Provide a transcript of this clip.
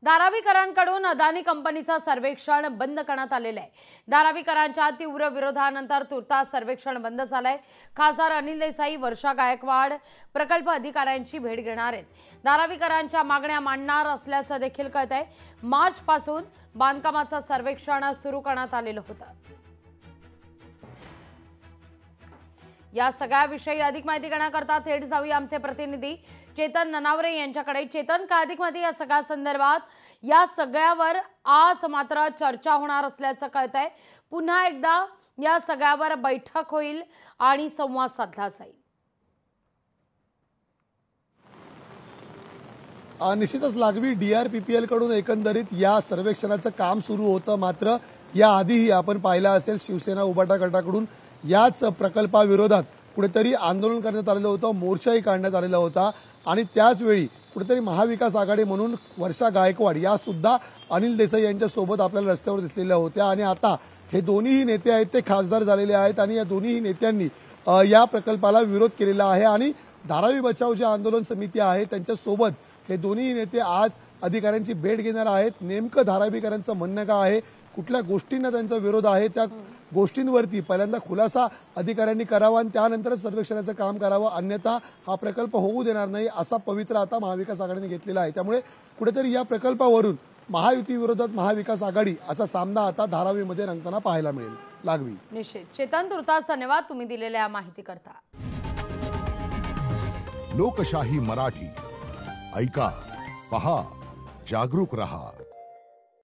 धारावीकरांकडून अदानी कंपनीचं सर्वेक्षण बंद करण्यात आलेलं आहे। धारावीकरांच्या तीव्र विरोधानंतर तुर्तास सर्वेक्षण बंद झालंय। खासदार अनिल देसाई, वर्षा गायकवाड प्रकल्प अधिकाऱ्यांची भेट घेणार आहेत। धारावीकरांच्या मागण्या मांडणार असल्याचं देखील कळतंय। मार्च पासून बांधकामाचं सर्वेक्षण सुरू करण्यात आलेलं होतं। या सगळ्याविषयी अधिक माहिती घेण्याकरता थेट जाऊया आमचे प्रतिनिधी चेतन ननावरे यांच्याकडे। चेतन, काय अधिक माहिती या सगळ्या संदर्भात? या सगळ्यावर आज मात्र चर्चा होणार असल्याचं कळतंय। पुन्हा एकदा या सगळ्यावर बैठक होईल आणि संवाद साधला जाईल। निश्चितच लागवी DRPPL कडून एकंदरीत या सर्वेक्षणाचं काम सुरू होतं। मात्र याआधीही आपण पाहिलं असेल, शिवसेना उभाटा गटाकडून याच प्रकल्पाविरोधात कुठेतरी आंदोलन करण्यात आलेलं होतं, मोर्चाही काढण्यात आलेला होता आणि त्याच वेळी कुठेतरी महाविकास आघाडी म्हणून वर्षा गायकवाड या सुद्धा अनिल देसाई यांच्या सोबत आपल्याला रस्त्यावर दिसलेल्या होत्या। आणि आता हे दोन्हीही नेते आहेत ते खासदार झालेले आहेत आणि या दोन्हीही नेत्यांनी या प्रकल्पाला विरोध केलेला आहे। आणि धारावी बचाव जे आंदोलन समिती आहे त्यांच्या सोबत हे दोन्ही नेते आज अधिकाऱ्यांची भेट घेणार आहेत। नेमकं धारावीकरांचं म्हणणं काय आहे, कुठल्या गोष्टींना त्यांचा विरोध आहे, त्या गोष्टींवरती पहिल्यांदा खुलासा अधिकाऱ्यांनी करावा आणि त्यानंतरच सर्वेक्षणाचं काम करावं, अन्यथा हा प्रकल्प होऊ देणार नाही असा पवित्रा आता महाविकास आघाडीने घेतलेला आहे। त्यामुळे कुठेतरी या प्रकल्पावरून महायुती विरोधात महाविकास आघाडी असा सामना आता धारावीमध्ये रंगताना पाहायला मिळेल। लागवी निश्चित। चेतन, तुर्तास धन्यवाद तुम्ही दिलेल्या माहितीकरता। लोकशाही मराठी ऐका, पहा, जागरूक रहा।